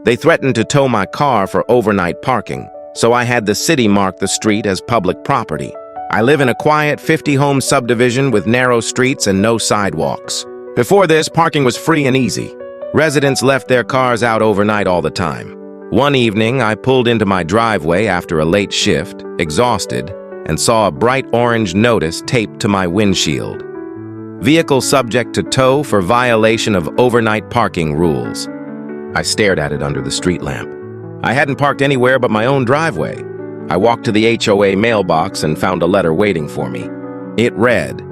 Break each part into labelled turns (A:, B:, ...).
A: They threatened to tow my car for overnight parking, so I had the city mark the street as public property. I live in a quiet 50-home subdivision with narrow streets and no sidewalks. Before this, parking was free and easy. Residents left their cars out overnight all the time. One evening, I pulled into my driveway after a late shift, exhausted, and saw a bright orange notice taped to my windshield. Vehicle subject to tow for violation of overnight parking rules. I stared at it under the street lamp. I hadn't parked anywhere but my own driveway. I walked to the HOA mailbox and found a letter waiting for me. It read,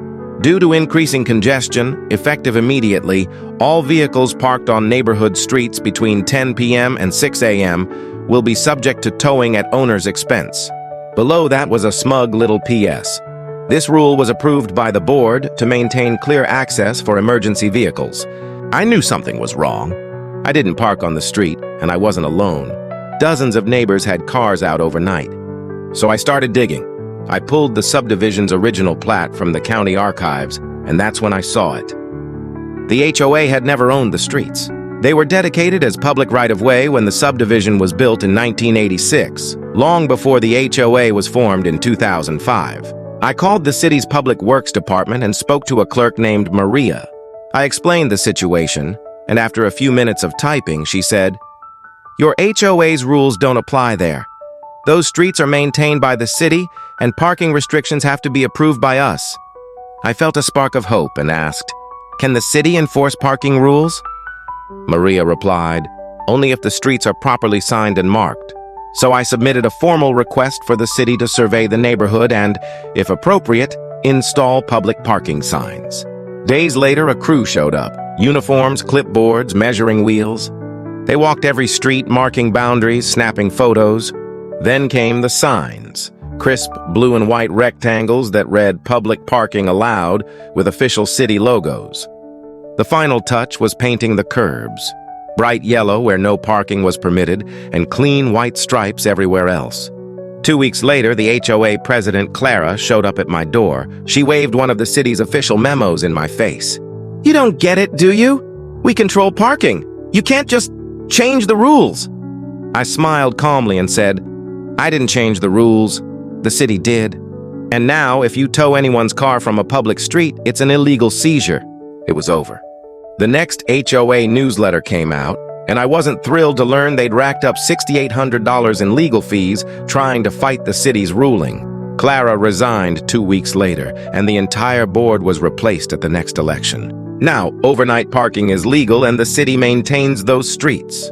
A: "Due to increasing congestion, effective immediately, all vehicles parked on neighborhood streets between 10 p.m. and 6 a.m. will be subject to towing at owner's expense." Below that was a smug little P.S. This rule was approved by the board to maintain clear access for emergency vehicles. I knew something was wrong. I didn't park on the street, and I wasn't alone. Dozens of neighbors had cars out overnight. So I started digging. I pulled the subdivision's original plat from the county archives, and that's when I saw it. The HOA had never owned the streets. They were dedicated as public right-of-way when the subdivision was built in 1986, long before the HOA was formed in 2005. I called the city's Public Works Department and spoke to a clerk named Maria. I explained the situation, and after a few minutes of typing, she said, "Your HOA's rules don't apply there. Those streets are maintained by the city, and parking restrictions have to be approved by us." I felt a spark of hope and asked, "Can the city enforce parking rules?" Maria replied, "Only if the streets are properly signed and marked." So I submitted a formal request for the city to survey the neighborhood and, if appropriate, install public parking signs. Days later, a crew showed up. Uniforms, clipboards, measuring wheels. They walked every street, marking boundaries, snapping photos. Then came the signs. Crisp blue and white rectangles that read "Public Parking Allowed" with official city logos. The final touch was painting the curbs. Bright yellow where no parking was permitted, and clean white stripes everywhere else. 2 weeks later, the HOA president, Clara, showed up at my door. She waved one of the city's official memos in my face. "You don't get it, do you? We control parking. You can't just change the rules." I smiled calmly and said, "I didn't change the rules. The city did. And now, if you tow anyone's car from a public street, it's an illegal seizure." It was over. The next HOA newsletter came out, and I wasn't thrilled to learn they'd racked up $6,800 in legal fees trying to fight the city's ruling. Clara resigned 2 weeks later, and the entire board was replaced at the next election. Now, overnight parking is legal and the city maintains those streets.